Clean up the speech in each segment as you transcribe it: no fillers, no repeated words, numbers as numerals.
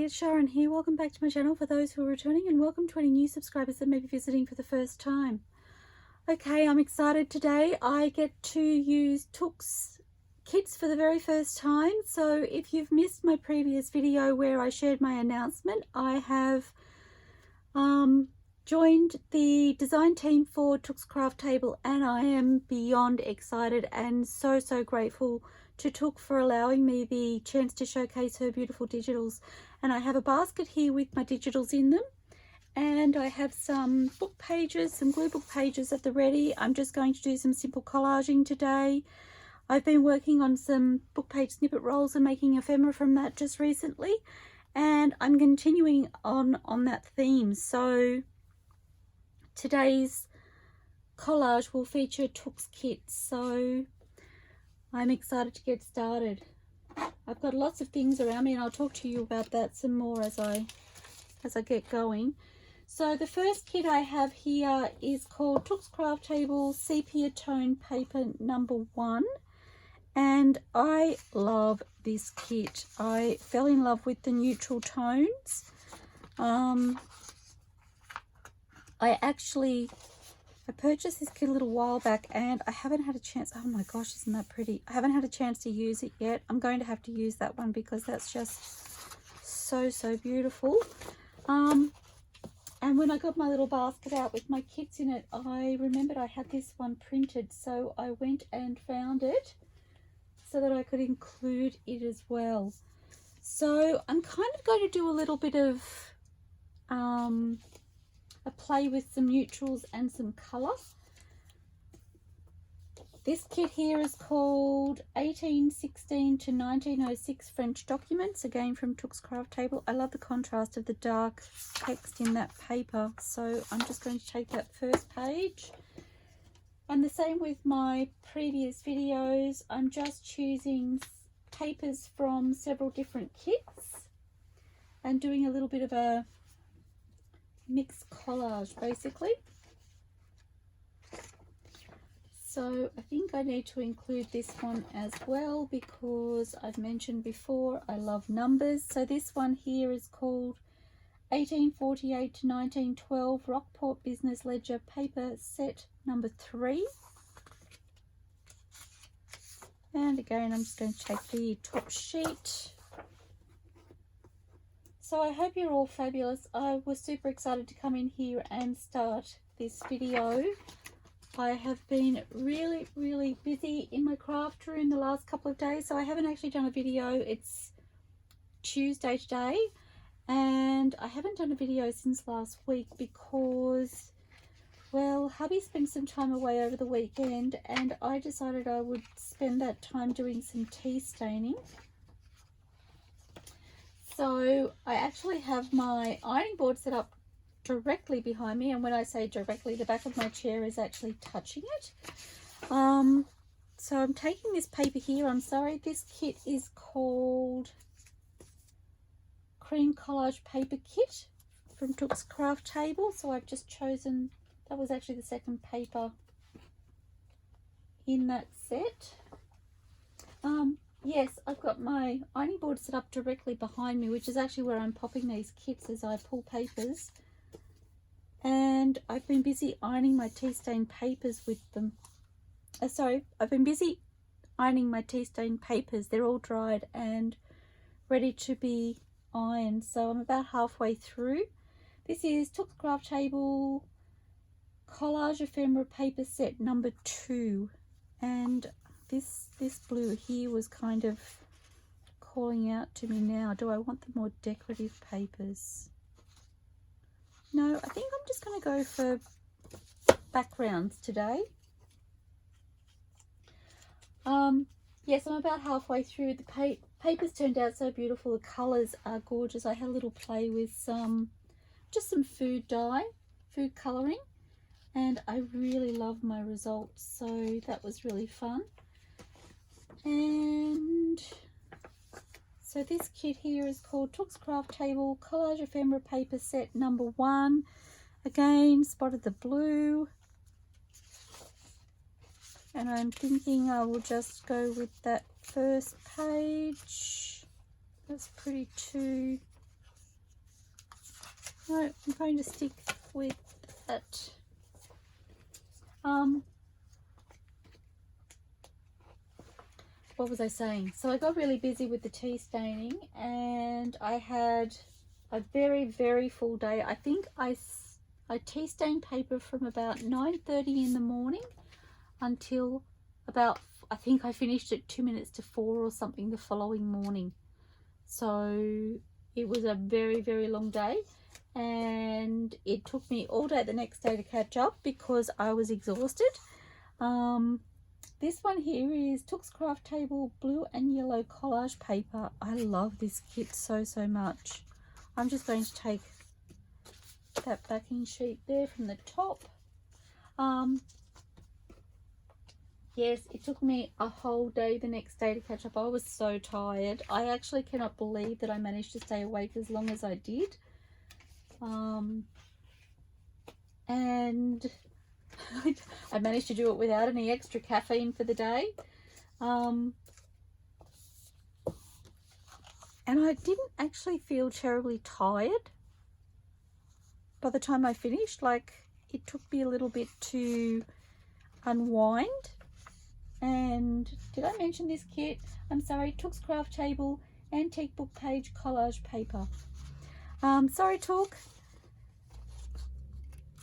it's Sharon here. Welcome back to my channel for those who are returning, and welcome to any new subscribers that may be visiting for the first time. Okay, I'm excited today. I get to use Took's kits for the very first time. So if you've missed my previous video where I shared my announcement, I have joined the design team for Took's Craft Table, and I am beyond excited and so grateful to Took for allowing me the chance to showcase her beautiful digitals. And I have a basket here with my digitals in them, and I have some book pages, some glue book pages at the ready. I'm just going to do some simple collaging today. I've been working on some Book Page Snippet Rolls and making ephemera from that just recently, and I'm continuing on that theme. So today's collage will feature Took's kit, so I'm excited to get started. I've got lots of things around me, and I'll talk to you about that some more as I get going. So the first kit I have here is called Took's Craft Table Sepia Tone Paper #1, and I love this kit. I fell in love with the neutral tones. I purchased this kit a little while back, and I haven't had a chance. Oh my gosh, isn't that pretty? I haven't had a chance to use it yet. I'm going to have to use that one because that's just so beautiful. And when I got my little basket out with my kits in it, I remembered I had this one printed, so I went and found it so that I could include it as well. So I'm kind of going to do a little bit of a play with some neutrals and some colour. This kit here is called 1816 to 1906 French Documents, again from Took's Craft Table. I love the contrast of the dark text in that paper, so I'm just going to take that first page. And the same with my previous videos, I'm just choosing papers from several different kits and doing a little bit of a mixed collage basically. So I think I need to include this one as well because I've mentioned before I love numbers. So this one here is called 1848 to 1912 Rockport Business Ledger Paper Set #3. And again, I'm just going to take the top sheet. So I hope you're all fabulous. I was super excited to come in here and start this video. I have been really busy in my craft room the last couple of days, so I haven't actually done a video. It's Tuesday today, and I haven't done a video since last week because, well, hubby spent some time away over the weekend, and I decided I would spend that time doing some tea staining. So I actually have my ironing board set up directly behind me, and when I say directly, the back of my chair is actually touching it. So I'm taking this paper here. I'm sorry, this kit is called Cream Collage Paper Kit from Took's Craft Table. So I've just chosen, that was actually the second paper in that set. Yes, I've got my ironing board set up directly behind me, which is actually where I'm popping these kits as I pull papers. And I've been busy ironing my tea stain papers with them. I've been busy ironing my tea stain papers. They're all dried and ready to be ironed. So I'm about halfway through. This is Took's Craft Table Collage Ephemera Paper Set #2. And this blue here was kind of calling out to me now. Do I want the more decorative papers? No, I think I'm just going to go for backgrounds today. Yes, I'm about halfway through. The papers turned out so beautiful. The colours are gorgeous. I had a little play with just some food dye, food colouring, and I really love my results. So that was really fun. And so this kit here is called Took's Craft Table Collage Ephemera Paper Set #1. Again, spotted the blue. And I'm thinking I will just go with that first page. That's pretty too. No, I'm going to stick with it. What was I saying? So I got really busy with the tea staining, and I had a very, very full day. I think I tea stained paper from about 9:30 in the morning until about, I think I finished at 2 minutes to 4 or something the following morning. So it was a very, very long day, and it took me all day the next day to catch up because I was exhausted. This one here is Tooks Craft Table Blue and Yellow Collage Paper. I love this kit so, so much. I'm just going to take that backing sheet there from the top. Yes, it took me a whole day the next day to catch up. I was so tired. I actually cannot believe that I managed to stay awake as long as I did. And I managed to do it without any extra caffeine for the day. And I didn't actually feel terribly tired by the time I finished. Like, it took me a little bit to unwind. And did I mention this kit? I'm sorry, Tooks Craft Table Antique Book Page Collage Paper. Sorry, Took.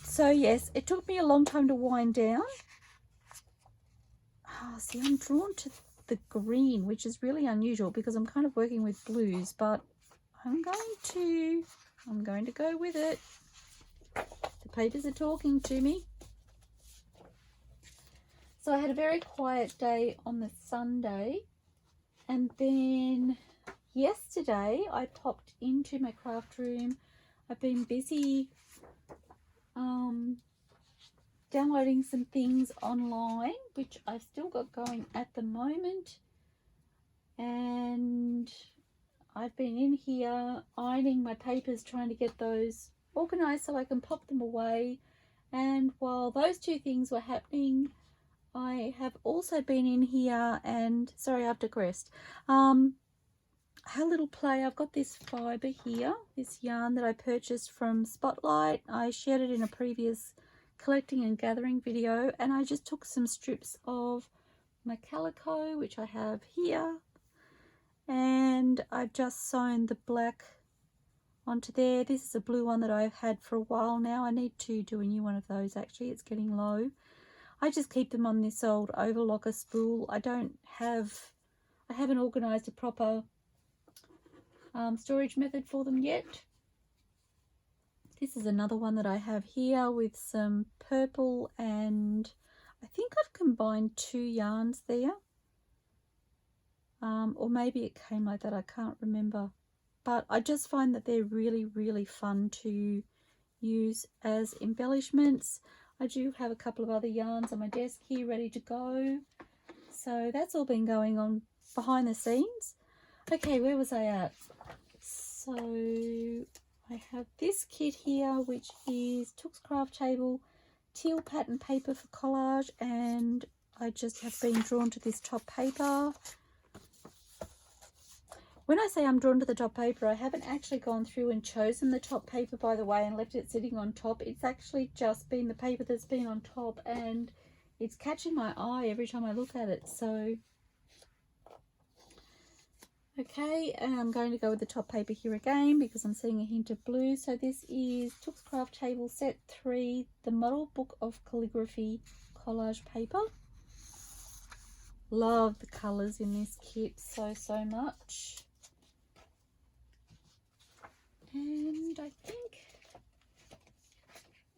So yes, it took me a long time to wind down. See, I'm drawn to the green, which is really unusual because I'm kind of working with blues, but I'm going to go with it. The papers are talking to me. So I had a very quiet day on the Sunday, and then yesterday I popped into my craft room. I've been busy downloading some things online, which I've still got going at the moment, and I've been in here ironing my papers, trying to get those organized so I can pop them away. And while those two things were happening, I have also been in here and, sorry, I've digressed. Had a little play. I've got this fibre here, this yarn that I purchased from Spotlight. I shared it in a previous collecting and gathering video, and I just took some strips of my calico, which I have here, and I've just sewn the black onto there. This is a blue one that I've had for a while now. I need to do a new one of those actually. It's getting low. I just keep them on this old overlocker spool. I haven't organised a proper storage method for them yet. This is another one that I have here with some purple, and I think I've combined 2 yarns there. Or maybe it came like that, I can't remember. But I just find that they're really, really fun to use as embellishments. I do have a couple of other yarns on my desk here ready to go. So that's all been going on behind the scenes. Okay, where was I at? So I have this kit here, which is Tooks Craft Table Teal Pattern Paper for collage, and I just have been drawn to this top paper. When I say I'm drawn to the top paper, I haven't actually gone through and chosen the top paper, by the way, and left it sitting on top. It's actually just been the paper that's been on top, and it's catching my eye every time I look at it. So, okay, and I'm going to go with the top paper here again because I'm seeing a hint of blue. So this is Tooks Craft Table Set 3, the Model Book of Calligraphy Collage Paper. Love the colours in this kit so, so much. And I think,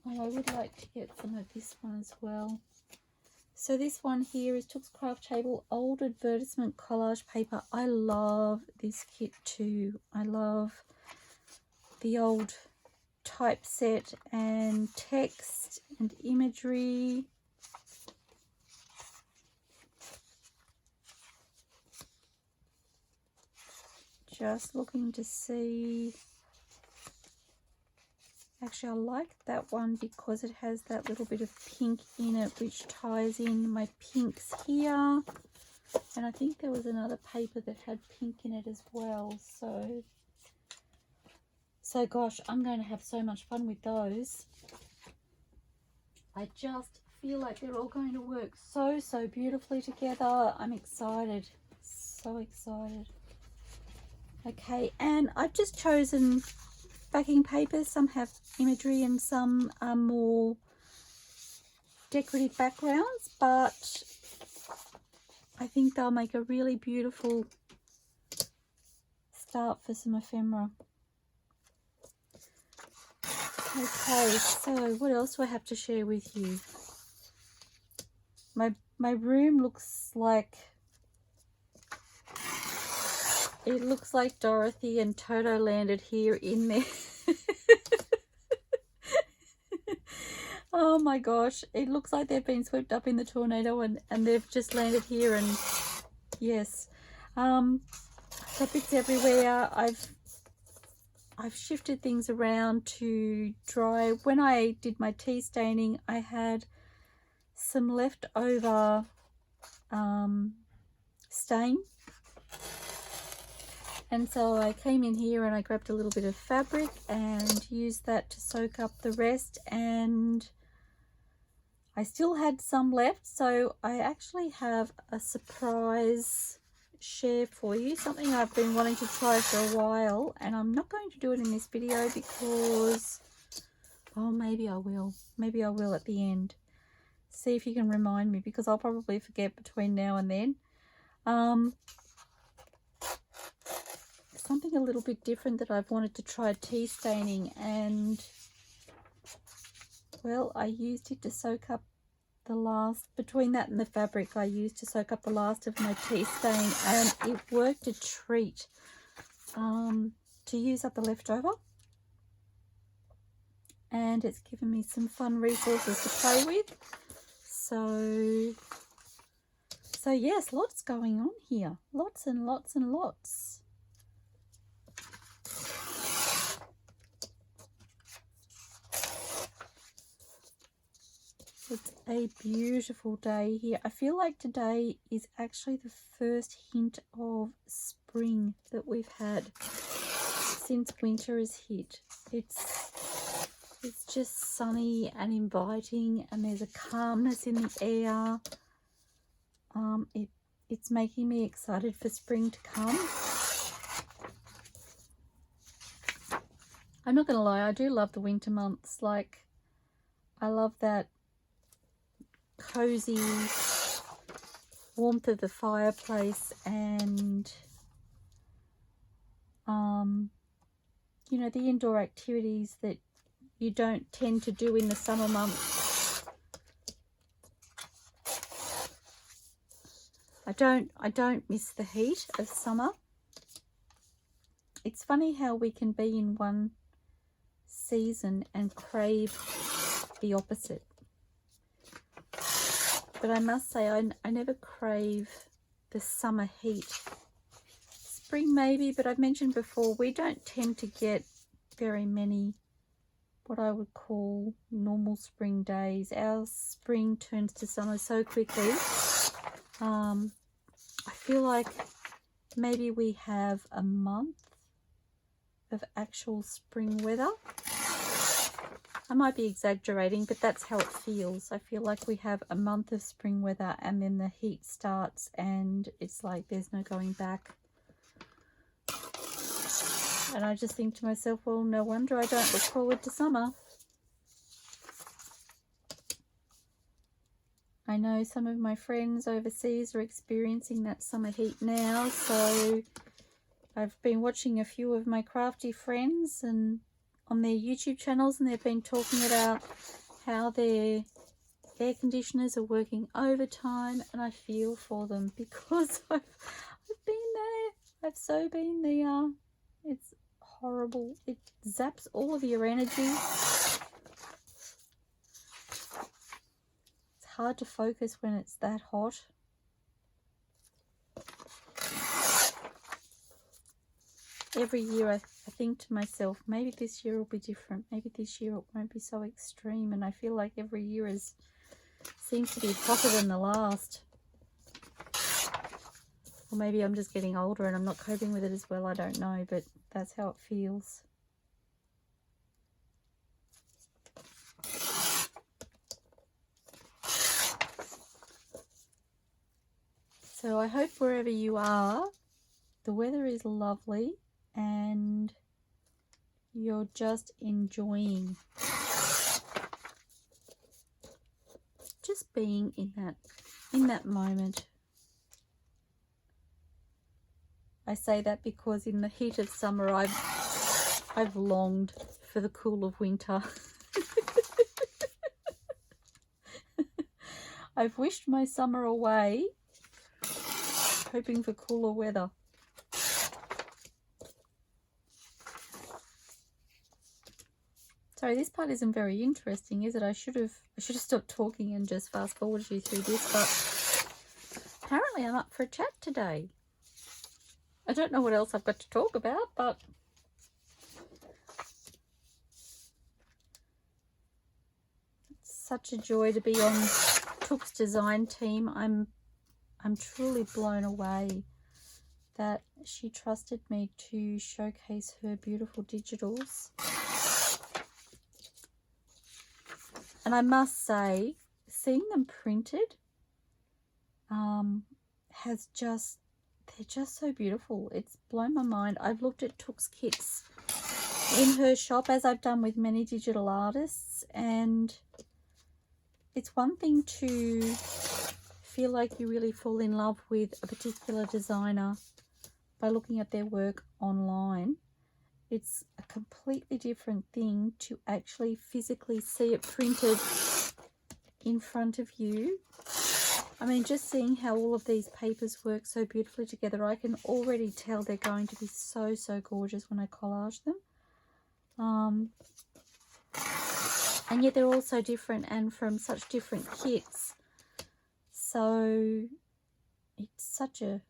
I would like to get some of this one as well. So this one here is Tooks Craft Table Old Advertisement Collage Paper. I love this kit too. I love the old typeset and text and imagery. Just looking to see. Actually, I like that one because it has that little bit of pink in it, which ties in my pinks here. And I think there was another paper that had pink in it as well. So So gosh, I'm going to have so much fun with those. I just feel like they're all going to work so beautifully together. I'm excited, so excited. Okay, and I've just chosen backing papers. Some have imagery and some are more decorative backgrounds, but I think they'll make a really beautiful start for some ephemera. Okay, so what else do I have to share with you? My room looks like, it looks like Dorothy and Toto landed here in there. Oh my gosh, it looks like they've been swept up in the tornado and they've just landed here. And yes, got bits everywhere. I've shifted things around to dry. When I did my tea staining, I had some leftover stain, and so I came in here and I grabbed a little bit of fabric and used that to soak up the rest, and I still had some left, so I actually have a surprise share for you, something I've been wanting to try for a while, and I'm not going to do it in this video because, oh, maybe I will at the end. See if you can remind me, because I'll probably forget between now and then. Something a little bit different that I've wanted to try tea staining, and well, I used it to soak up the last, between that and the fabric, I used to soak up the last of my tea stain, and it worked a treat to use up the leftover, and it's given me some fun resources to play with. So yes, lots going on here, lots and lots and lots. It's a beautiful day here. I feel like today is actually the first hint of spring that we've had since winter has hit. It's just sunny and inviting, and there's a calmness in the air. It's making me excited for spring to come. I'm not gonna lie, I do love the winter months. Like, I love that cozy warmth of the fireplace, and you know, the indoor activities that you don't tend to do in the summer months. I don't miss the heat of summer. It's funny how we can be in one season and crave the opposite. But I must say, I never crave the summer heat. Spring maybe, but I've mentioned before, we don't tend to get very many what I would call normal spring days. Our spring turns to summer so quickly. I feel like maybe we have a month of actual spring weather. I might be exaggerating, but that's how it feels. I feel like we have a month of spring weather, and then the heat starts and it's like there's no going back. And I just think to myself, well, no wonder I don't look forward to summer. I know some of my friends overseas are experiencing that summer heat now, so I've been watching a few of my crafty friends and on their YouTube channels, and they've been talking about how their air conditioners are working overtime, and I feel for them because I've been there. I've so been there. It's horrible. It zaps all of your energy. It's hard to focus when it's that hot. Every year I think to myself, maybe this year will be different. Maybe this year it won't be so extreme. And I feel like every year seems to be hotter than the last. Or maybe I'm just getting older and I'm not coping with it as well. I don't know, but that's how it feels. So I hope wherever you are, the weather is lovely and you're just enjoying just being in that moment. I say that because in the heat of summer I've longed for the cool of winter. I've wished my summer away, hoping for cooler weather. Sorry, this part isn't very interesting, is it? I should have stopped talking and just fast forwarded you through this, but apparently I'm up for a chat today. I don't know what else I've got to talk about, but it's such a joy to be on Took's design team. I'm truly blown away that she trusted me to showcase her beautiful digitals. And I must say, seeing them printed they're just so beautiful. It's blown my mind. I've looked at Took's kits in her shop, as I've done with many digital artists, and it's one thing to feel like you really fall in love with a particular designer by looking at their work online. It's a completely different thing to actually physically see it printed in front of you. I mean, just seeing how all of these papers work so beautifully together, I can already tell they're going to be so, so gorgeous when I collage them. And yet they're all so different and from such different kits. So it's such a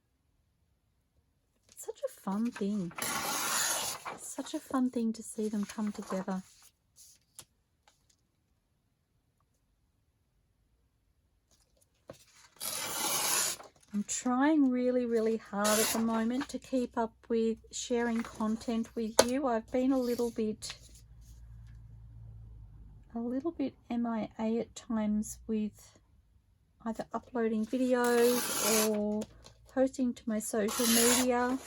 fun thing. It's such a fun thing to see them come together. I'm trying really, really hard at the moment to keep up with sharing content with you. I've been a little bit MIA at times with either uploading videos or posting to my social media.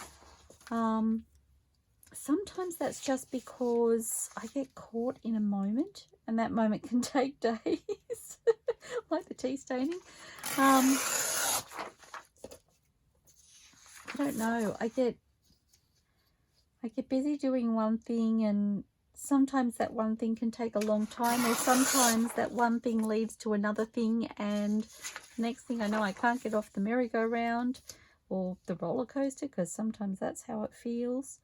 Sometimes that's just because I get caught in a moment, and that moment can take days, like the tea staining. I don't know. I get busy doing one thing, and sometimes that one thing can take a long time, or sometimes that one thing leads to another thing, and the next thing I know, I can't get off the merry-go-round or the roller coaster, because sometimes that's how it feels.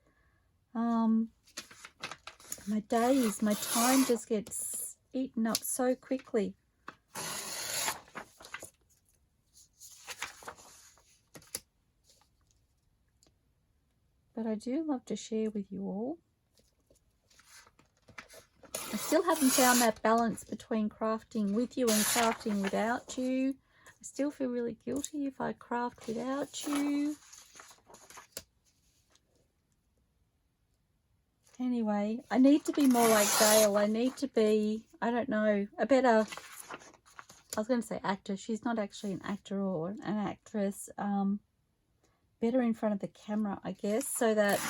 My days, my time just gets eaten up so quickly. But I do love to share with you all. I still haven't found that balance between crafting with you and crafting without you. I still feel really guilty if I craft without you. Anyway, I need to be more like Dale. I need to be, I don't know, a better, I was going to say actor. She's not actually an actor or an actress. Better in front of the camera, I guess, so that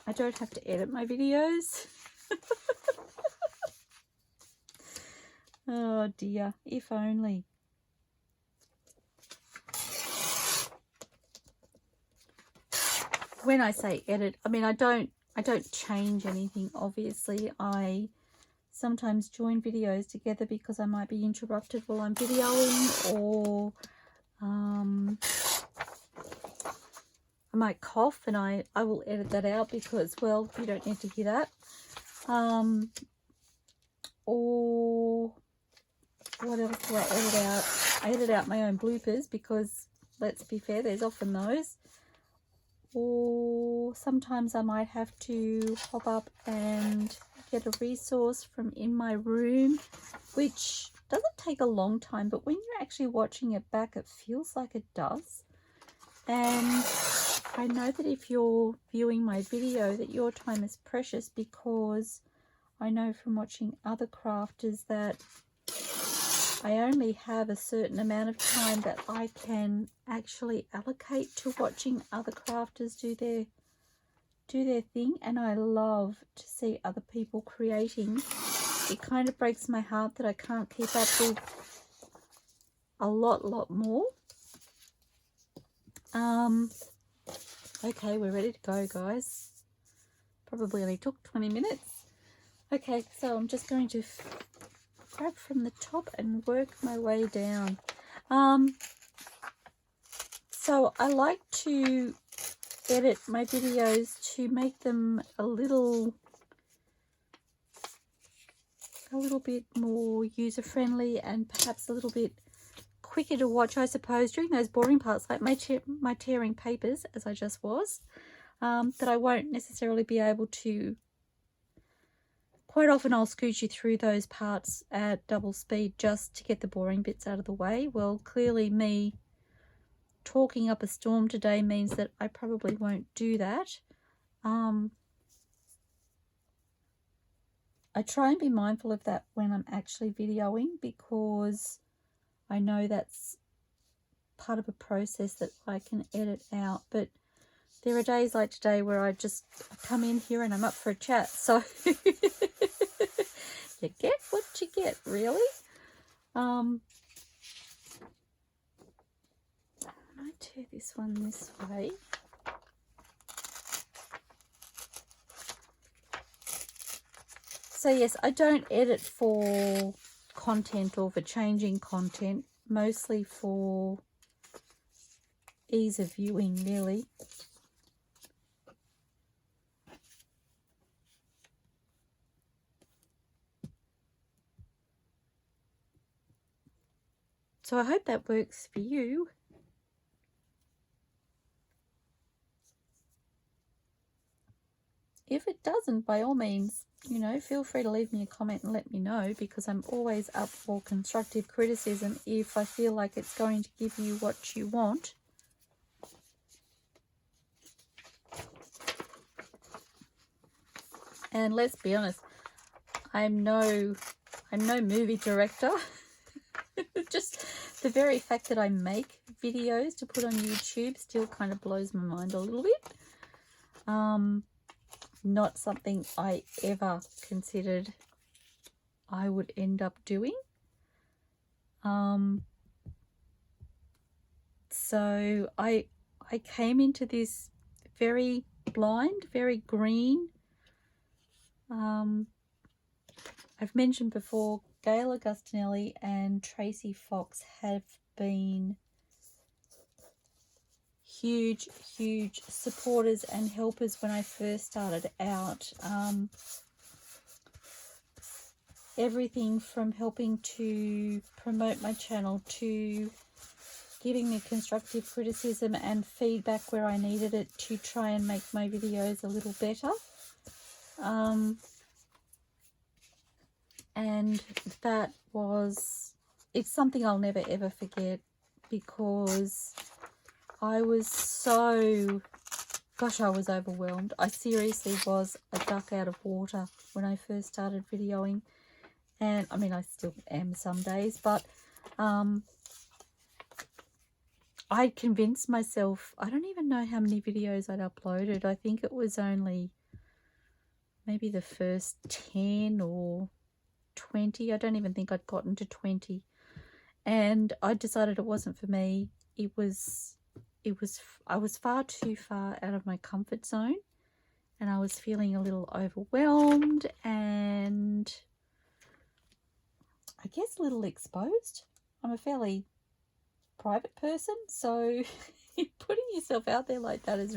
I don't have to edit my videos. Oh dear, if only. When I say edit, I mean I don't change anything, obviously. I sometimes join videos together because I might be interrupted while I'm videoing, or I might cough, and I will edit that out because, well, you don't need to hear that. Or what else do I edit out? I edit out my own bloopers because, let's be fair, there's often those. Or sometimes I might have to hop up and get a resource from in my room, which doesn't take a long time, but when you're actually watching it back, it feels like it does. And I know that if you're viewing my video that your time is precious, because I know from watching other crafters that I only have a certain amount of time that I can actually allocate to watching other crafters do their thing, and I love to see other people creating. It kind of breaks my heart that I can't keep up with a lot more. Okay, we're ready to go, guys. Probably only took 20 minutes. Okay, so I'm just going to grab from the top and work my way down. So I like to edit my videos to make them a little bit more user-friendly and perhaps a little bit quicker to watch, I suppose, during those boring parts, like my tearing papers, as I just was, that I won't necessarily be able to. Quite often I'll scooch you through those parts at double speed just to get the boring bits out of the way. Well, clearly me talking up a storm today means that I probably won't do that. I try and be mindful of that when I'm actually videoing, because I know that's part of a process that I can edit out. But there are days like today where I just come in here and I'm up for a chat. So you get what you get, really. I tear this one this way. So yes, I don't edit for content or for changing content, mostly for ease of viewing, really. So I hope that works for you. If it doesn't, by all means, you know, feel free to leave me a comment and let me know, because I'm always up for constructive criticism if I feel like it's going to give you what you want. And let's be honest, I'm no movie director. Just the very fact that I make videos to put on YouTube still kind of blows my mind a little bit. Not something I ever considered I would end up doing. So I came into this very blind, very green. I've mentioned before, Gail Augustinelli and Tracy Fox have been huge supporters and helpers when I first started out. Everything from helping to promote my channel to giving me constructive criticism and feedback where I needed it to try and make my videos a little better. And that was, it's something I'll never ever forget, because I was so, gosh, I was overwhelmed. I seriously was a duck out of water when I first started videoing. And I mean, I still am some days, but I'd convinced myself, I don't even know how many videos I'd uploaded. I think it was only maybe the first 10 or 20. I don't even think I'd gotten to 20. And I decided it wasn't for me. I was far too far out of my comfort zone, and I was feeling a little overwhelmed and I guess a little exposed. I'm a fairly private person, so putting yourself out there like that is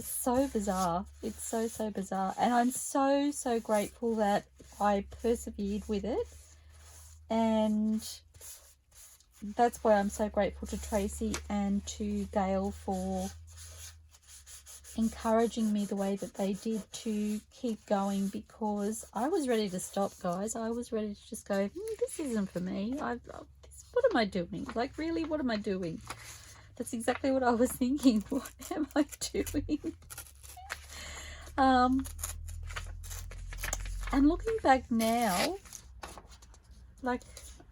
so bizarre. It's so bizarre, and I'm so grateful that I persevered with it. And that's why I'm so grateful to Tracy and to Gail for encouraging me the way that they did to keep going, because I was ready to stop, guys. I was ready to just go, this isn't for me. What am I doing? Like, really, what am I doing? That's exactly what I was thinking. What am I doing? And looking back now, like,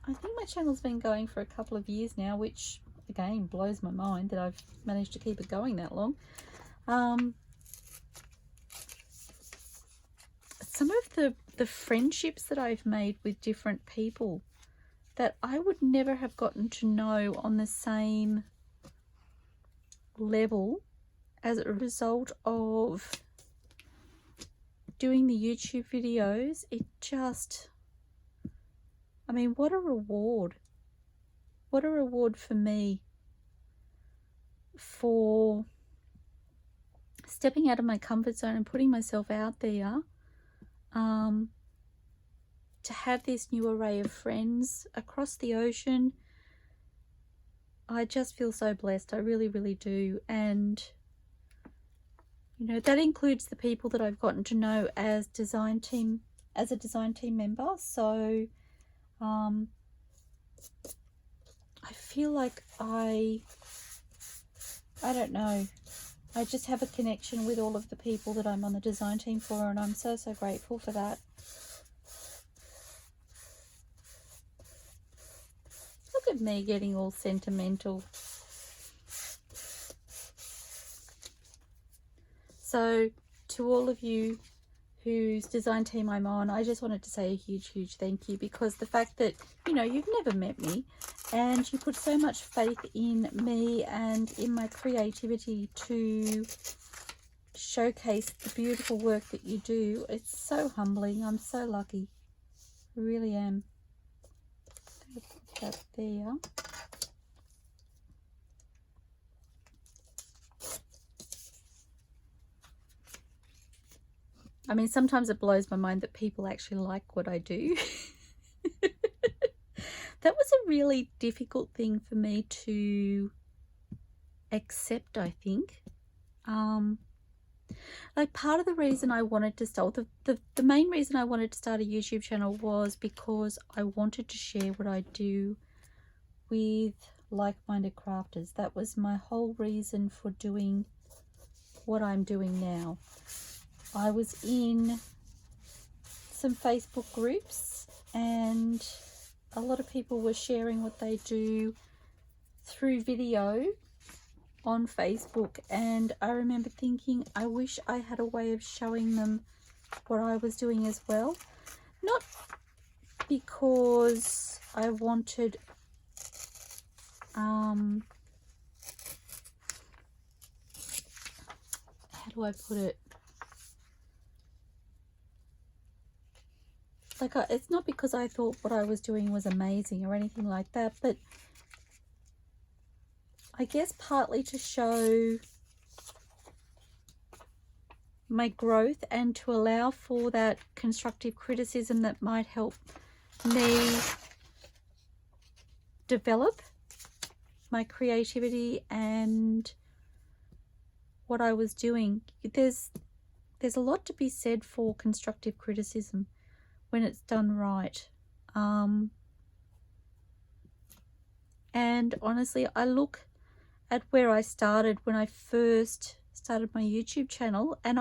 I think my channel's been going for a couple of years now, which again blows my mind that I've managed to keep it going that long. Some of the friendships that I've made with different people that I would never have gotten to know on the same level as a result of doing the YouTube videos. It just, I mean, what a reward. What a reward for me for stepping out of my comfort zone and putting myself out there, to have this new array of friends across the ocean. I just feel so blessed. I really, really do. And, you know, that includes the people that I've gotten to know as a design team member. So, I feel like I don't know. I just have a connection with all of the people that I'm on the design team for, and I'm so, so grateful for that. Look at me getting all sentimental. So to all of you whose design team I'm on, I just wanted to say a huge, huge thank you, because the fact that, you know, you've never met me and you put so much faith in me and in my creativity to showcase the beautiful work that you do. It's so humbling. I'm so lucky. I really am. I'm going to put that there. I mean, sometimes it blows my mind that people actually like what I do. That was a really difficult thing for me to accept, I think. Like, part of the reason I wanted to start, the main reason I wanted to start a YouTube channel was because I wanted to share what I do with like-minded crafters. That was my whole reason for doing what I'm doing now. I was in some Facebook groups and a lot of people were sharing what they do through video on Facebook, and I remember thinking, I wish I had a way of showing them what I was doing as well. Not because I wanted how do I put it? Like, it's not because I thought what I was doing was amazing or anything like that, but I guess partly to show my growth and to allow for that constructive criticism that might help me develop my creativity and what I was doing. There's a lot to be said for constructive criticism when it's done right. And honestly, I look at where I started when I first started my YouTube channel, and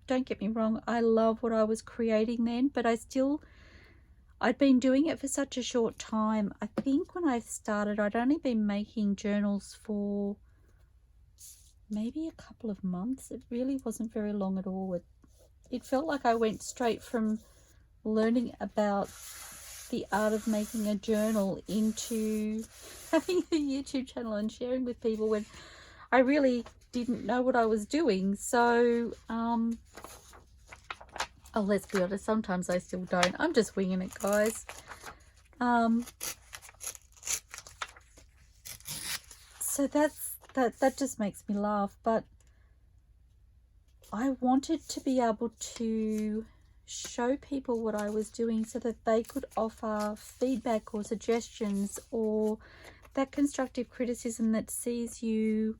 don't get me wrong, I love what I was creating then, but I'd been doing it for such a short time. I think when I started, I'd only been making journals for maybe a couple of months. It really wasn't very long at all. It felt like I went straight from learning about the art of making a journal into having a YouTube channel and sharing with people when I really didn't know what I was doing. So, oh, let's be honest, sometimes I still don't. I'm just winging it, guys. So that just makes me laugh, but I wanted to be able to show people what I was doing so that they could offer feedback or suggestions or that constructive criticism that sees you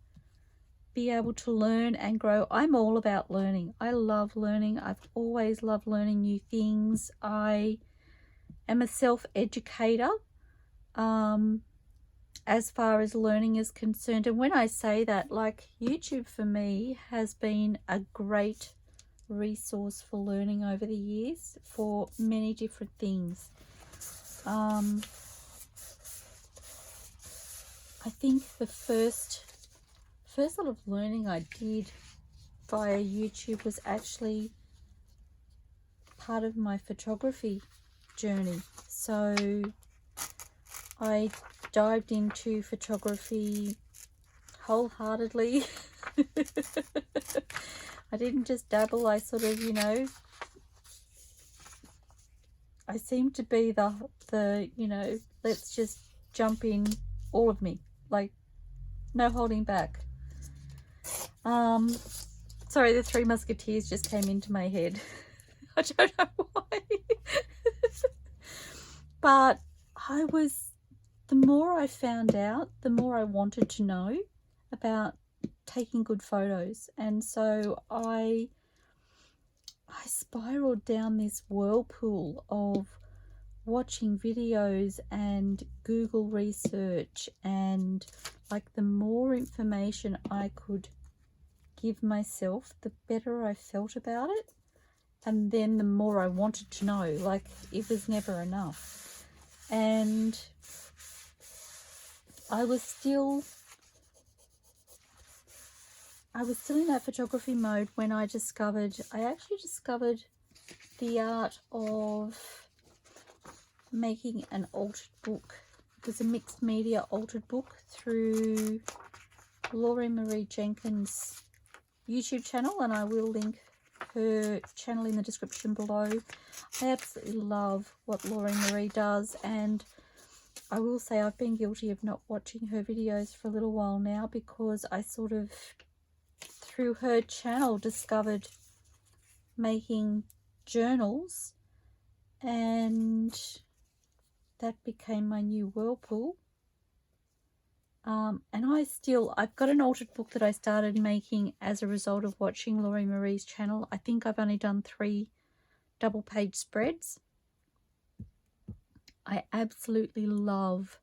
be able to learn and grow. I'm all about learning. I love learning. I've always loved learning new things. I am a self-educator as far as learning is concerned. And when I say that, like, YouTube for me has been a great resource for learning over the years for many different things. I think the first lot of learning I did via YouTube was actually part of my photography journey. So I dived into photography wholeheartedly. I didn't just dabble, I sort of, you know, I seemed to be the you know, let's just jump in, all of me, like no holding back. Sorry, the Three Musketeers just came into my head. I don't know why. But the more I found out, the more I wanted to know about taking good photos. And so I spiraled down this whirlpool of watching videos and Google research, and like the more information I could give myself, the better I felt about it, and then the more I wanted to know. Like, it was never enough. And I was still in that photography mode when I actually discovered the art of making an altered book. It was a mixed media altered book through LorriMarie Jenkins' YouTube channel, and I will link her channel in the description below. I absolutely love what LorriMarie does, and I will say I've been guilty of not watching her videos for a little while now, because I sort of, through her channel, discovered making journals, and that became my new whirlpool. And I've got an altered book that I started making as a result of watching LorriMarie's channel. I think I've only done 3 double page spreads. I absolutely love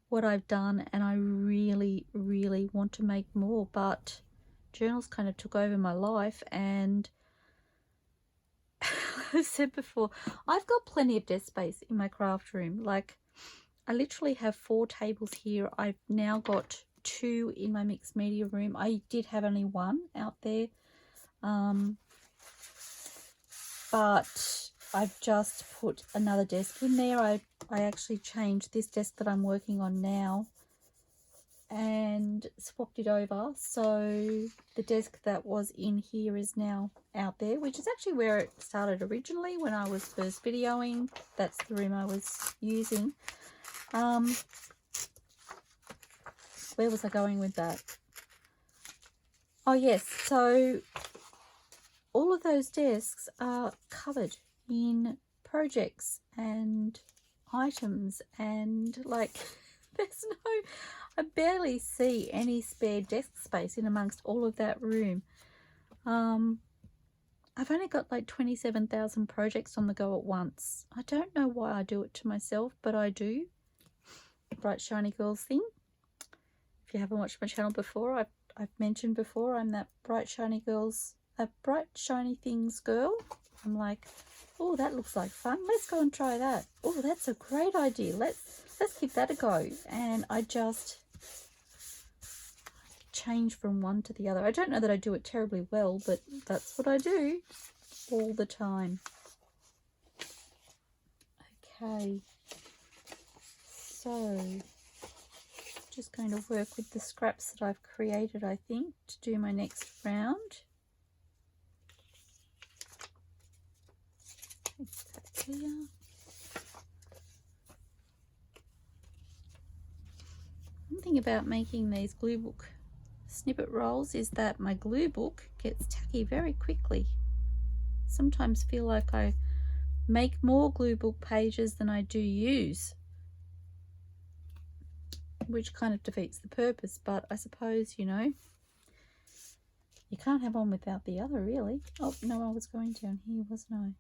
what I've done, and I really, really want to make more, but journals kind of took over my life. And I've said before, I've got plenty of desk space in my craft room. Like, I literally have 4 tables here. I've now got 2 in my mixed media room. I did have only 1 out there, but I've just put another desk in there. I actually changed this desk that I'm working on now and swapped it over, so the desk that was in here is now out there, which is actually where it started originally when I was first videoing. That's the room I was using. Where was I going with that? Oh yes, so all of those desks are covered in projects and items, and like I barely see any spare desk space in amongst all of that room. I've only got like 27,000 projects on the go at once. I don't know why I do it to myself, but I do. Bright shiny girls thing. If you haven't watched my channel before, I've mentioned before, I'm that bright shiny things girl. I'm like, oh, that looks like fun, let's go and try that. Oh, that's a great idea, let's give that a go. And I just change from one to the other. I don't know that I do it terribly well, but that's what I do all the time. Okay, so just going to work with the scraps that I've created, I think, to do my next round. Here. One thing about making these glue book snippet rolls is that my glue book gets tacky very quickly. Sometimes feel like I make more glue book pages than I do use, which kind of defeats the purpose, but I suppose, you know, you can't have one without the other, really. Oh no, I was going down here, wasn't I?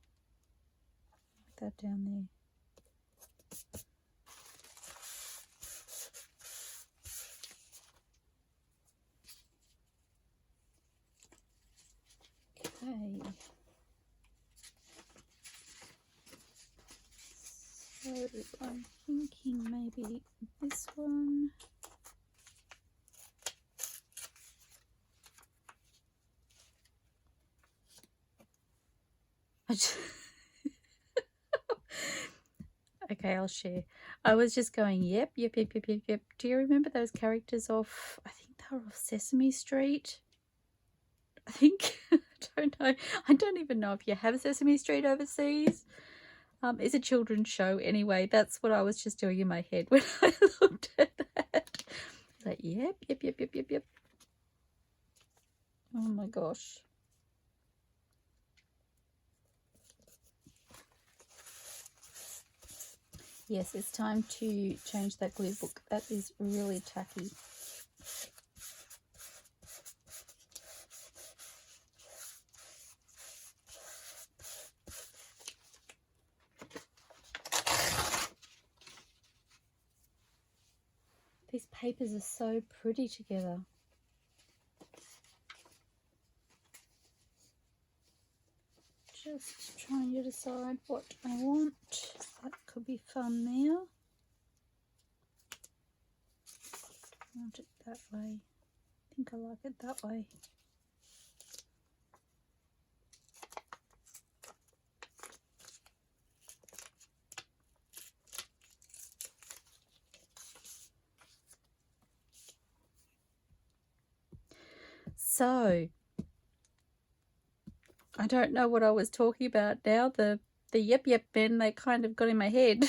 That down there. Okay. So I'm thinking maybe this one. just okay, I'll share. I was just going, yep. Do you remember those characters off, I think they were off Sesame Street? I think, I don't know. I don't even know if you have Sesame Street overseas. It's a children's show anyway. That's what I was just doing in my head when I looked at that. Like, yep. Oh my gosh. Yes, it's time to change that glue book. That is really tacky. These papers are so pretty together. Just trying to decide what I want. That could be fun there. I want it that way. I think I like it that way. So, I don't know what I was talking about now. The yep men, they kind of got in my head.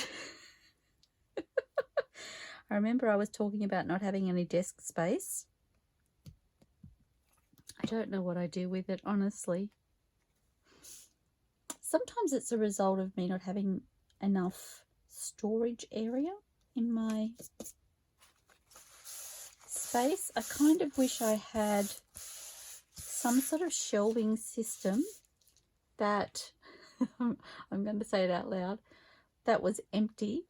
I remember I was talking about not having any desk space. I don't know what I do with it, honestly. Sometimes it's a result of me not having enough storage area in my space. I kind of wish I had some sort of shelving system that, I'm going to say it out loud, that was empty.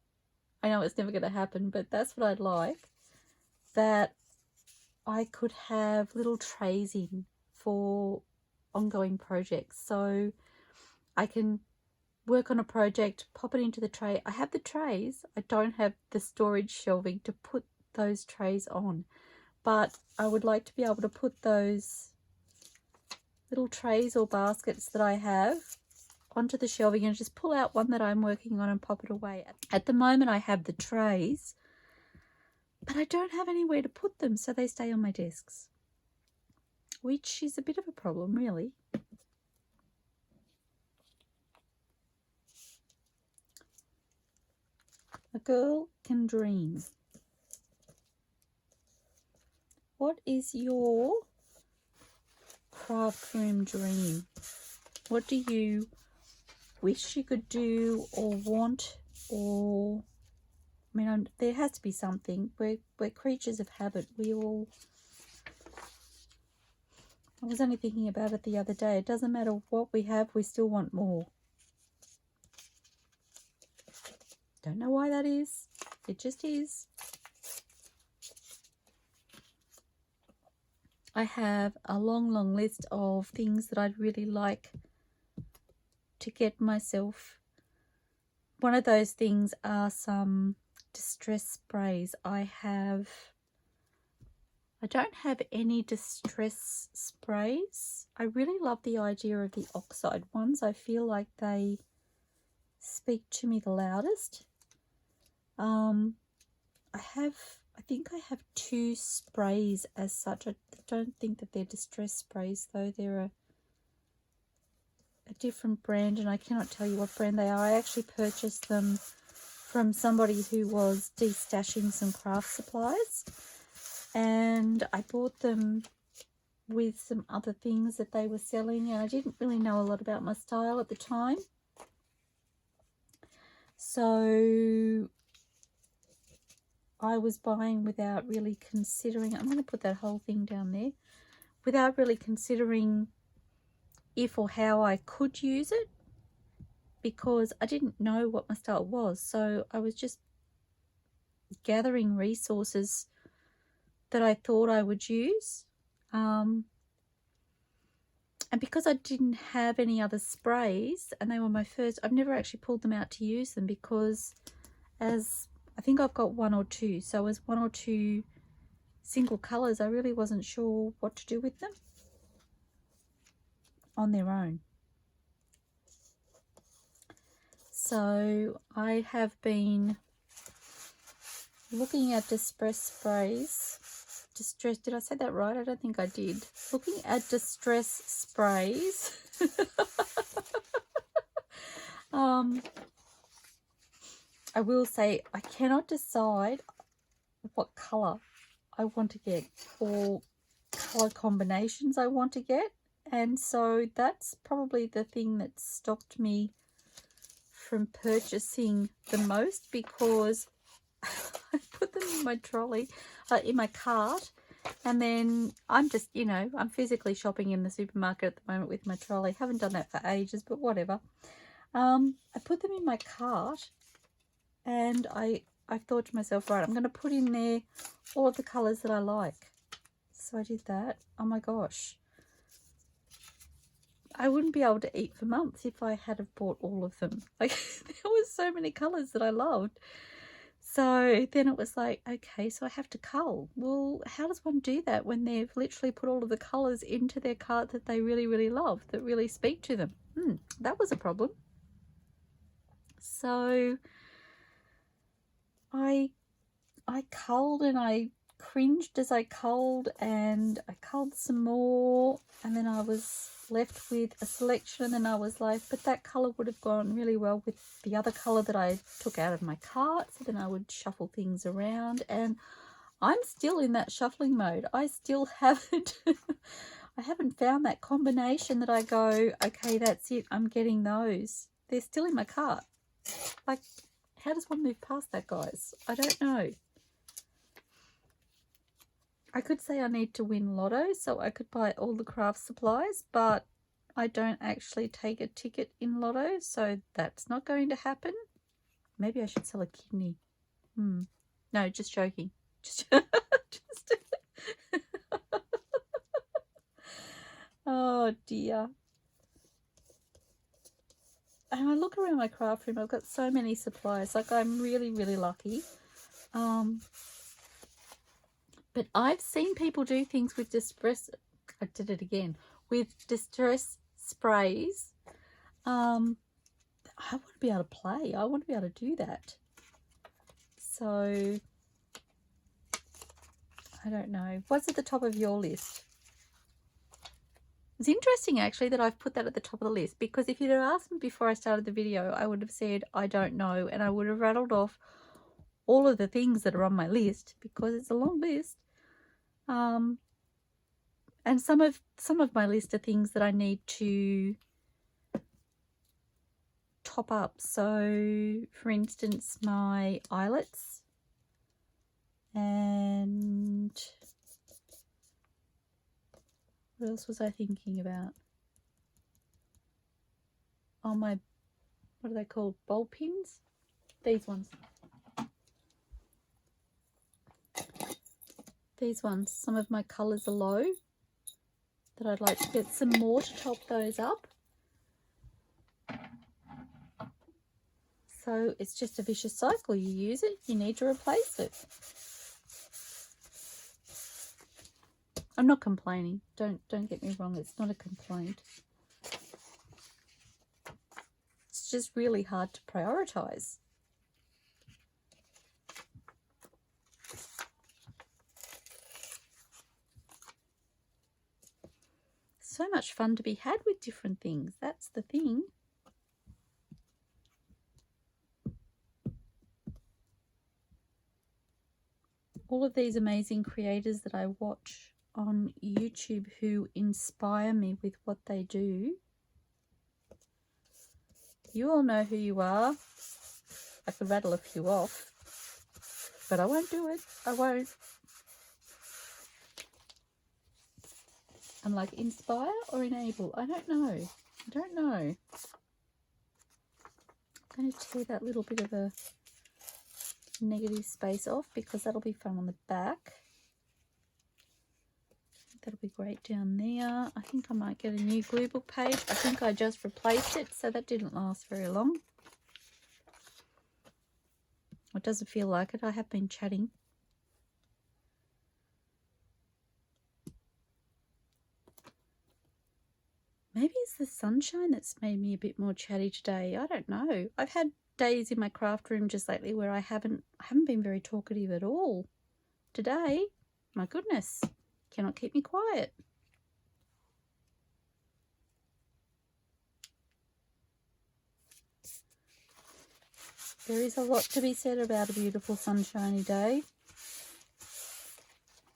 I know it's never going to happen, but that's what I'd like. That I could have little trays in for ongoing projects. So I can work on a project, pop it into the tray. I have the trays. I don't have the storage shelving to put those trays on. But I would like to be able to put those little trays or baskets that I have onto the shelving and just pull out one that I'm working on and pop it away. At the moment I have the trays, but I don't have anywhere to put them, so they stay on my desks, which is a bit of a problem, really. A girl can dream. What is your craft room dream? What do you wish you could do or want? Or, I mean, there has to be something. We're creatures of habit. We all, I was only thinking about it the other day. It doesn't matter what we have, we still want more. Don't know why that is. It just is. I have a long list of things that I'd really like to get myself. One of those things are some distress sprays. I don't have any distress sprays. I really love the idea of the oxide ones. I feel like they speak to me the loudest. I think I have 2 sprays as such. I don't think that they're distress sprays though. They're a different brand, and I cannot tell you what brand they are. I actually purchased them from somebody who was destashing some craft supplies, and I bought them with some other things that they were selling, and I didn't really know a lot about my style at the time. So I was buying without really considering, I'm going to put that whole thing down there, without really considering if or how I could use it, because I didn't know what my style was. So I was just gathering resources that I thought I would use. And because I didn't have any other sprays, and they were my first, I've never actually pulled them out to use them, because as I think I've got 1 or 2, so as 1 or 2 single colours, I really wasn't sure what to do with them on their own. So I have been looking at distress sprays. Did I say that right? I don't think I did. Looking at distress sprays. I will say I cannot decide what colour I want to get or colour combinations I want to get, and so that's probably the thing that stopped me from purchasing the most, because I put them in my trolley, in my cart, and then I'm just, you know, I'm physically shopping in the supermarket at the moment with my trolley. Haven't done that for ages, but whatever. I put them in my cart, and I thought to myself, right, I'm going to put in there all of the colours that I like. So I did that. Oh my gosh. I wouldn't be able to eat for months if I had have bought all of them. Like, there was so many colours that I loved. So then it was like, okay, so I have to cull. Well, how does one do that when they've literally put all of the colours into their cart that they really, really love, that really speak to them? That was a problem. So I culled, and I cringed as I culled, and I culled some more, and then I was left with a selection, and then I was like, but that colour would have gone really well with the other colour that I took out of my cart. So then I would shuffle things around, and I'm still in that shuffling mode. I still haven't I haven't found that combination that I go, okay, that's it, I'm getting those. They're still in my cart. Like, how does one move past that, guys? I don't know. I could say I need to win Lotto so I could buy all the craft supplies, but I don't actually take a ticket in Lotto, so that's not going to happen. Maybe I should sell a kidney. No, just joking. Just oh dear. And I look around my craft room, I've got so many supplies. Like, I'm really, really lucky. But I've seen people do things with distress. I did it again. With distress sprays. I want to be able to play. I want to be able to do that. So, I don't know. What's at the top of your list? It's interesting, actually, that I've put that at the top of the list, because if you'd have asked me before I started the video, I would have said, I don't know. And I would have rattled off all of the things that are on my list, because it's a long list. And some of my list are things that I need to top up. So, for instance, my eyelets, and what else was I thinking about? Oh, my, what are they called? Bowl pins? These ones. These ones. Some of my colours are low, that I'd like to get some more to top those up. So it's just a vicious cycle. You use it, you need to replace it. I'm not complaining. Don't get me wrong. It's not a complaint. It's just really hard to prioritize. So much fun to be had with different things. That's the thing. All of these amazing creators that I watch on YouTube who inspire me with what they do. You all know who you are. I could rattle a few off, but I won't do it. I won't. I'm like, inspire or enable? I don't know. I don't know. I'm going to tear that little bit of a negative space off, because that'll be fun on the back. That'll be great down there. I think I might get a new glue book page. I think I just replaced it, so that didn't last very long. It doesn't feel like it. I have been chatting. Maybe it's the sunshine that's made me a bit more chatty today. I don't know. I've had days in my craft room just lately where I haven't been very talkative at all. Today, my goodness, cannot keep me quiet. There is a lot to be said about a beautiful sunshiny day.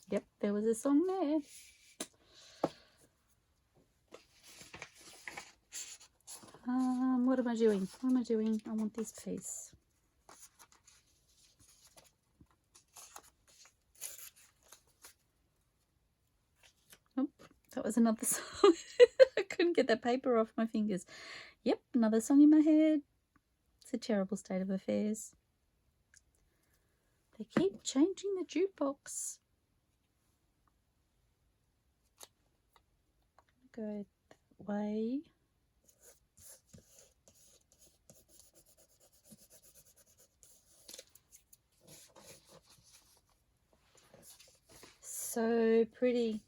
Yep, there was a song there. What am I doing? What am I doing? I want this piece. Oh, that was another song. I couldn't get that paper off my fingers. Yep, another song in my head. It's a terrible state of affairs. They keep changing the jukebox. Go that way. So pretty.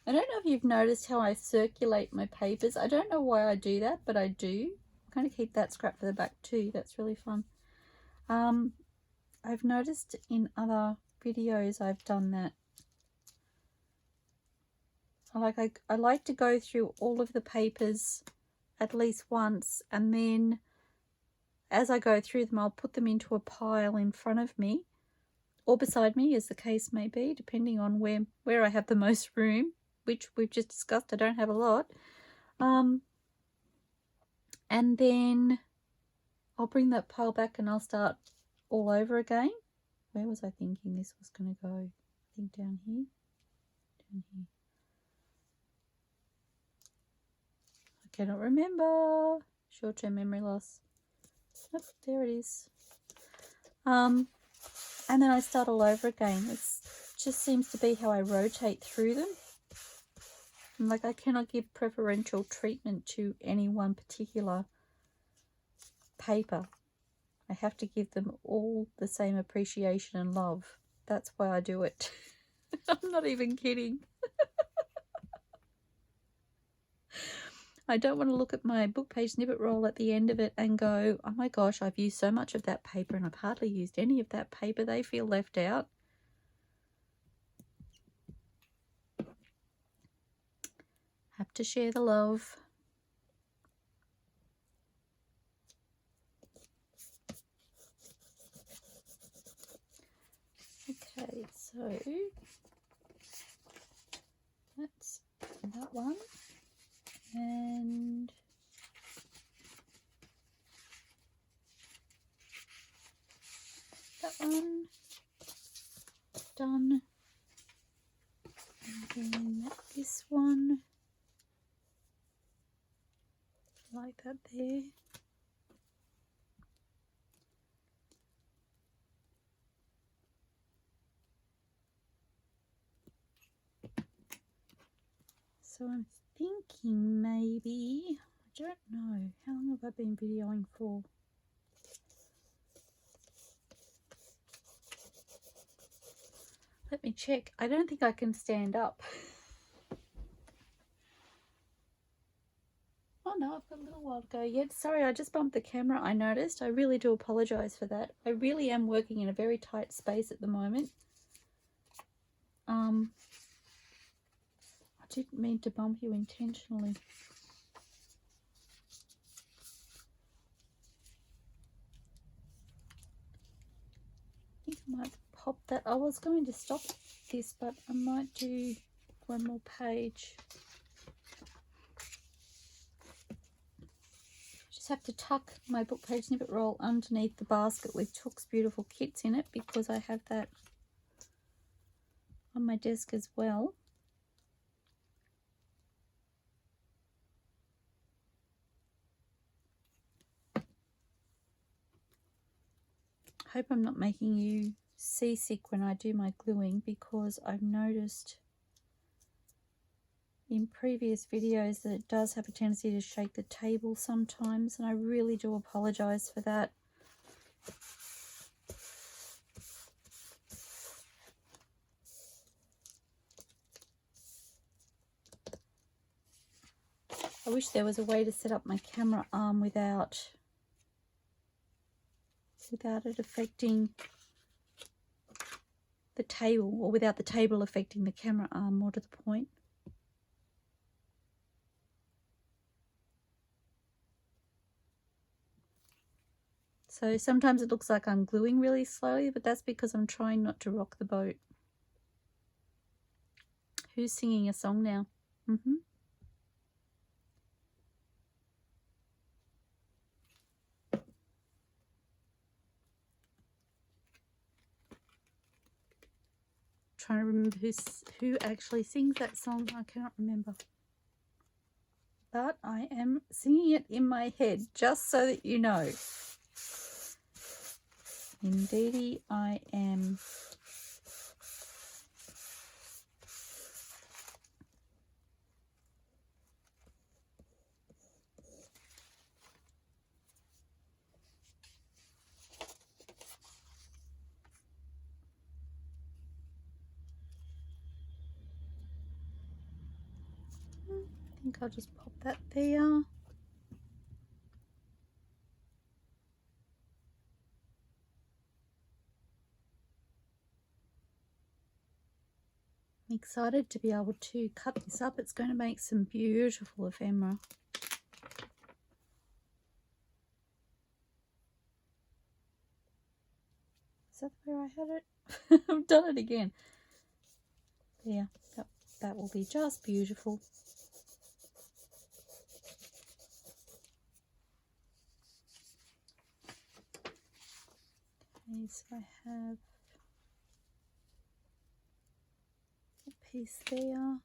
I don't know if you've noticed how I circulate my papers. I don't know why I do that, but I do. I'm going to keep that scrap for the back too. That's really fun. I've noticed in other videos I've done that. I like to go through all of the papers at least once, and then as I go through them, I'll put them into a pile in front of me or beside me, as the case may be, depending on where I have the most room, which we've just discussed. I don't have a lot. And then I'll bring that pile back and I'll start all over again. Where was I thinking this was going to go? I think down here. Down here. I cannot remember. Short-term memory loss. Oh, there it is. And then I start all over again. It just seems to be how I rotate through them. And like, I cannot give preferential treatment to any one particular paper. I have to give them all the same appreciation and love. That's why I do it. I'm not even kidding. I don't want to look at my book page snippet roll at the end of it and go, oh my gosh, I've used so much of that paper and I've hardly used any of that paper. They feel left out. Have to share the love. Okay, so that's that one. And that one done. And then this one, like that there. So I'm thinking maybe, I don't know, how long have I been videoing for? Let me check. I don't think I can stand up. Oh no, I've got a little while to go yet. Sorry, I just bumped the camera, I noticed. I really do apologise for that. I really am working in a very tight space at the moment. I didn't mean to bump you intentionally. I think I might pop that. I was going to stop this, but I might do one more page. Just have to tuck my book page snippet roll underneath the basket with Took's beautiful kits in it, because I have that on my desk as well. I hope I'm not making you seasick when I do my gluing, because I've noticed in previous videos that it does have a tendency to shake the table sometimes, and I really do apologise for that. I wish there was a way to set up my camera arm without without it affecting the table, or without the table affecting the camera arm, more to the point. So sometimes it looks like I'm gluing really slowly, but that's because I'm trying not to rock the boat. Who's singing a song now? Trying to remember who actually sings that song. I cannot remember. But I am singing it in my head, just so that you know. Indeedy, I am. I think I'll just pop that there. I'm excited to be able to cut this up. It's going to make some beautiful ephemera. Is that where I had it? I've done it again. There, that will be just beautiful. Okay, so I have a piece there.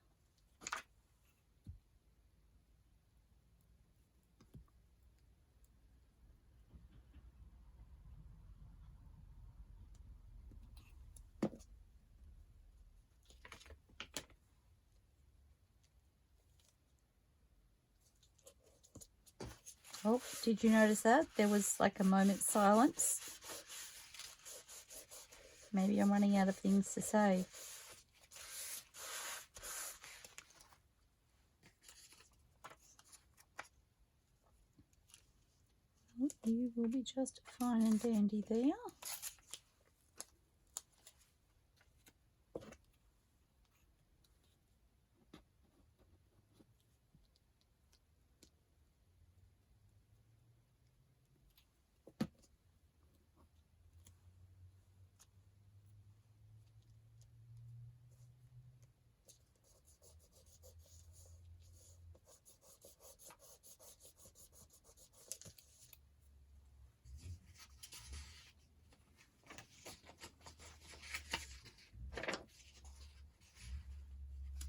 Oh, did you notice that? There was like a moment's silence. Maybe I'm running out of things to say. Oh, you will be just fine and dandy there.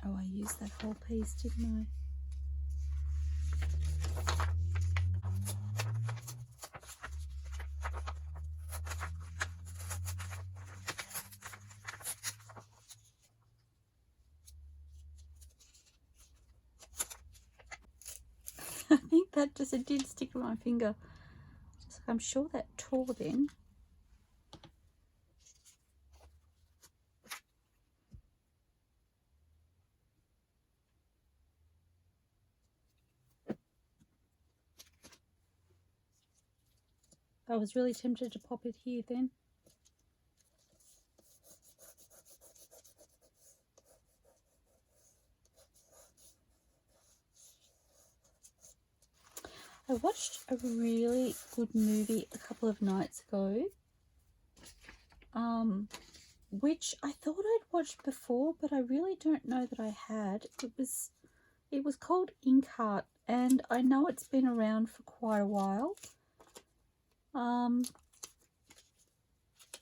Oh, I used that whole piece, didn't I? I think that just, it did stick to my finger. Just, I'm sure that tore then. I was really tempted to pop it here then. I watched a really good movie a couple of nights ago, which I thought I'd watched before, but I really don't know that I had. It was called Inkheart, and I know it's been around for quite a while. And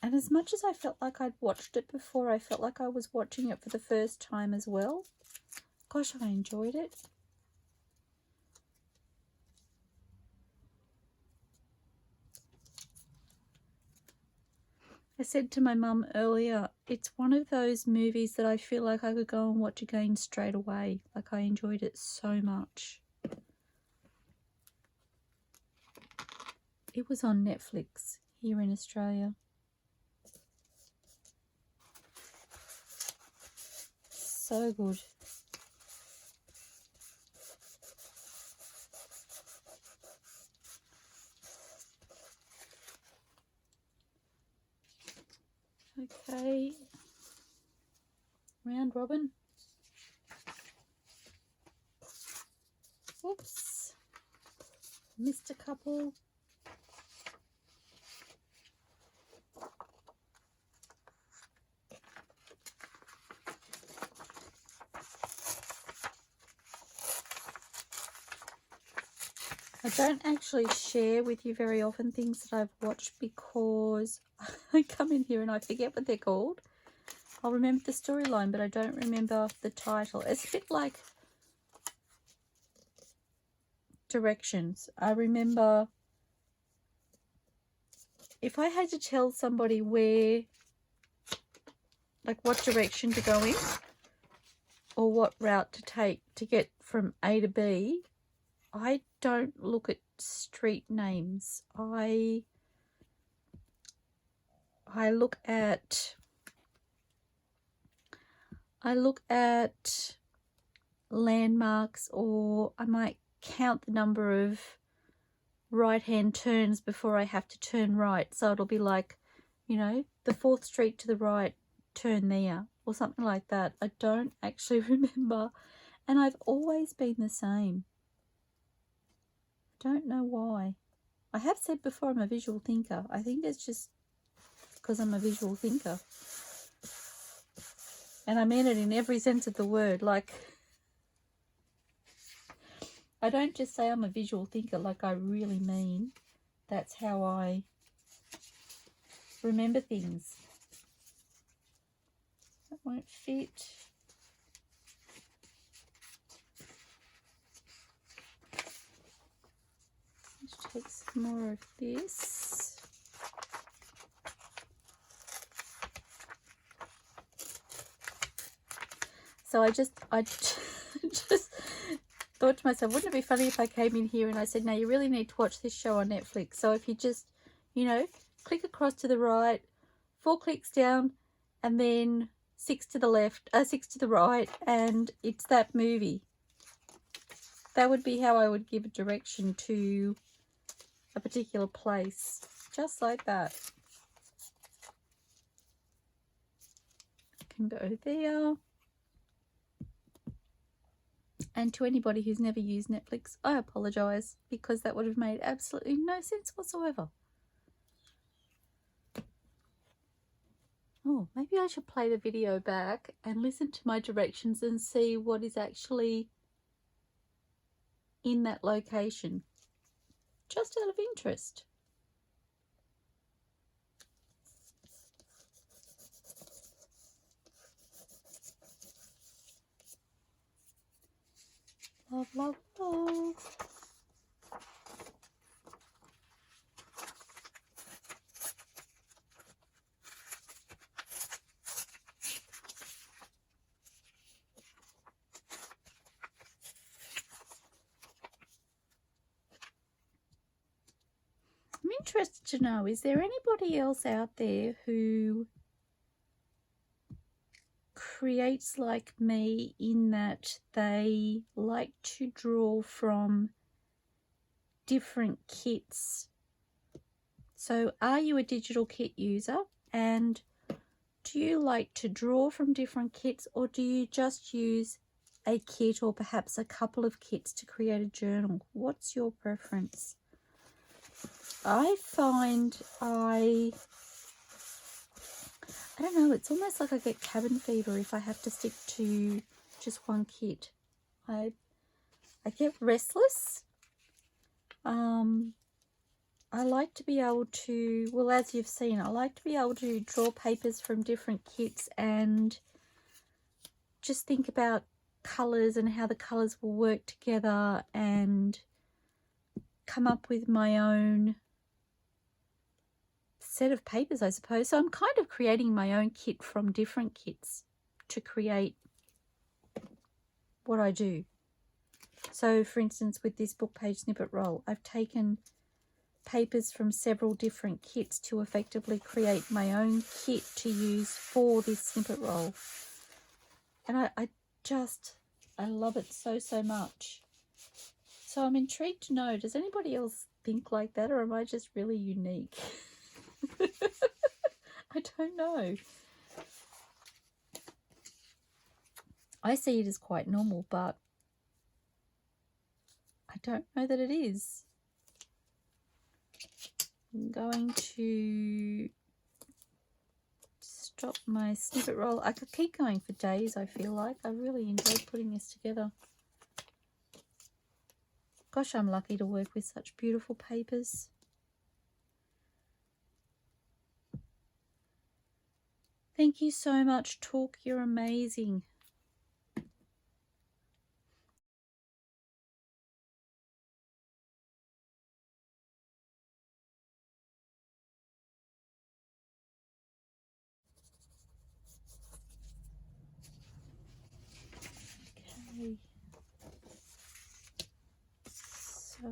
as much as I felt like I'd watched it before, I felt like I was watching it for the first time as well. Gosh, I enjoyed it. I said to my mum earlier, it's one of those movies that I feel like I could go and watch again straight away. Like, I enjoyed it so much. It was on Netflix here in Australia. So good. Round robin. Oops. Missed a couple. I don't actually share with you very often things that I've watched because I come in here and I forget what they're called. I'll remember the storyline, but I don't remember the title. It's a bit like directions. I remember if I had to tell somebody where, like what direction to go in or what route to take to get from A to B, I don't look at street names. I look at landmarks, or I might count the number of right-hand turns before I have to turn right. So it'll be like, you know, the 4th street to the right, turn there, or something like that. I don't actually remember, and I've always been the same. I don't know why. I have said before I'm a visual thinker. I think it's just because I'm a visual thinker. And I mean it in every sense of the word. Like, I don't just say I'm a visual thinker, like I really mean that's how I remember things. That won't fit. Let's take some more of this. So I just thought to myself, wouldn't it be funny if I came in here and I said, no, you really need to watch this show on Netflix. So if you just, you know, click across to the right, 4 clicks down, and then 6 to the left, 6 to the right, and it's that movie. That would be how I would give a direction to a particular place, just like that. Can go there. And to anybody who's never used Netflix, I apologise, because that would have made absolutely no sense whatsoever. Oh, maybe I should play the video back and listen to my directions and see what is actually in that location, just out of interest. Love, love, love. I'm interested to know, is there anybody else out there who creates like me in that they like to draw from different kits? So are you a digital kit user, and do you like to draw from different kits, or do you just use a kit or perhaps a couple of kits to create a journal? What's your preference? I find I don't know, it's almost like I get cabin fever if I have to stick to just one kit. I get restless. I like to be able to, well, as you've seen, I like to be able to draw papers from different kits and just think about colours and how the colours will work together and come up with my own set of papers, I suppose. So I'm kind of creating my own kit from different kits to create what I do. So for instance, with this book page snippet roll, I've taken papers from several different kits to effectively create my own kit to use for this snippet roll. And I love it so much. So I'm intrigued to know, does anybody else think like that, or am I just really unique? I don't know. I see it as quite normal, but I don't know that it is. I'm going to stop my snippet roll. I could keep going for days, I feel like. I really enjoyed putting this together. Gosh, I'm lucky to work with such beautiful papers. Thank you so much, Talk. You're amazing. Okay. So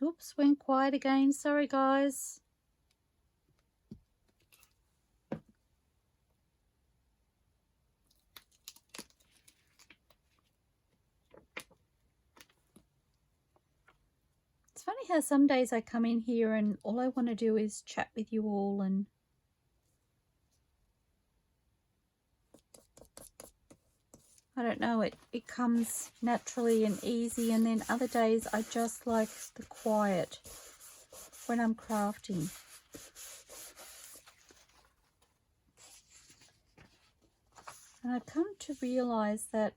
oops, went quiet again. Sorry, guys. It's funny how some days I come in here and all I want to do is chat with you all, and I don't know, it comes naturally and easy, and then other days I just like the quiet when I'm crafting. And I've come to realize that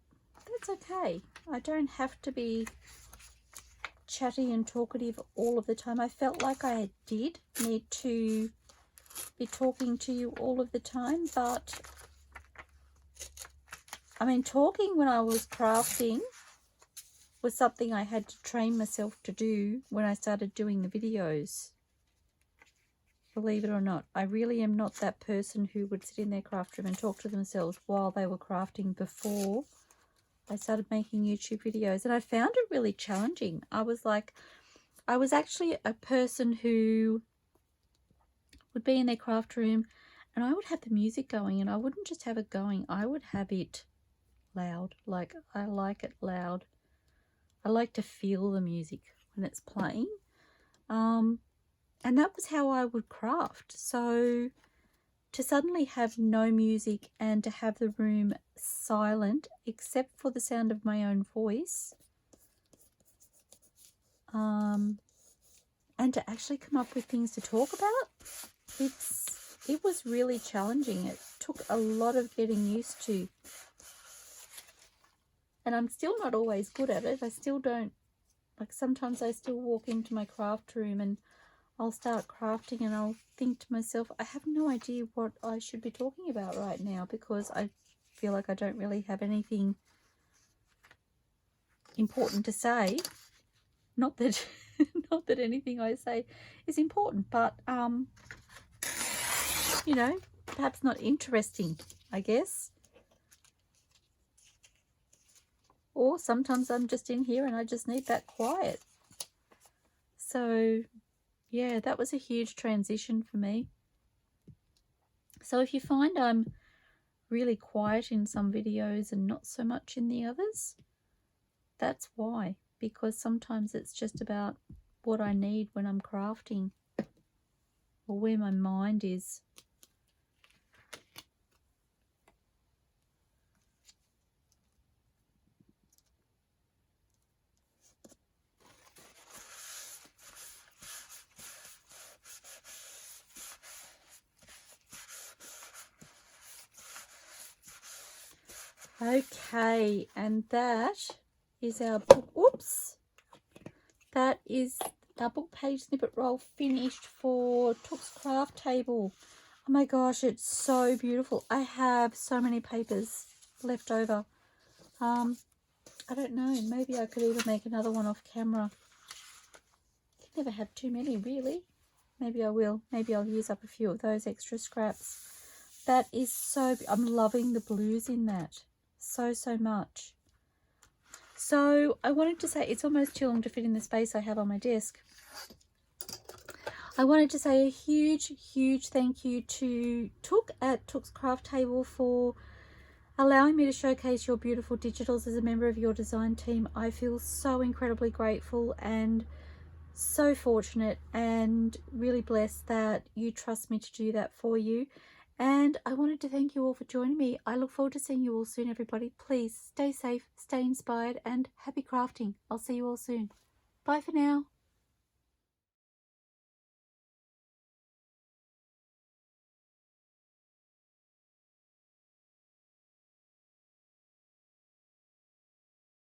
that's okay. I don't have to be chatty and talkative all of the time. I felt like I did need to be talking to you all of the time, but I mean, talking when I was crafting was something I had to train myself to do when I started doing the videos. Believe it or not, I really am not that person who would sit in their craft room and talk to themselves while they were crafting before I started making YouTube videos. And I found it really challenging. I was actually a person who would be in their craft room and I would have the music going, and I wouldn't just have it going, I would have it loud. Like, I like it loud. I like to feel the music when it's playing. And that was how I would craft. So to suddenly have no music and to have the room silent except for the sound of my own voice, and to actually come up with things to talk about, it was really challenging. It took a lot of getting used to. And I'm still not always good at it. I still don't, like, sometimes I still walk into my craft room and I'll start crafting and I'll think to myself, I have no idea what I should be talking about right now, because I feel like I don't really have anything important to say. Not that not that anything I say is important, but you know, perhaps not interesting, I guess. Or sometimes I'm just in here and I just need that quiet. So yeah, that was a huge transition for me. So if you find I'm really quiet in some videos and not so much in the others, that's why. Because sometimes it's just about what I need when I'm crafting, or where my mind is. Okay, and that is our book. Oops, that is our book page snippet roll finished for Took's craft table. Oh my gosh, it's so beautiful. I have so many papers left over. I don't know, maybe I could even make another one off camera. You can never have too many, really. Maybe I will. Maybe I'll use up a few of those extra scraps. That is so, I'm loving the blues in that so much. So I wanted to say, it's almost too long to fit in the space I have on my desk. I wanted to say a huge thank you to Took at Took's Craft Table for allowing me to showcase your beautiful digitals as a member of your design team. I feel so incredibly grateful and so fortunate and really blessed that you trust me to do that for you. And I wanted to thank you all for joining me. I look forward to seeing you all soon, everybody. Please stay safe, stay inspired, and happy crafting. I'll see you all soon. Bye for now.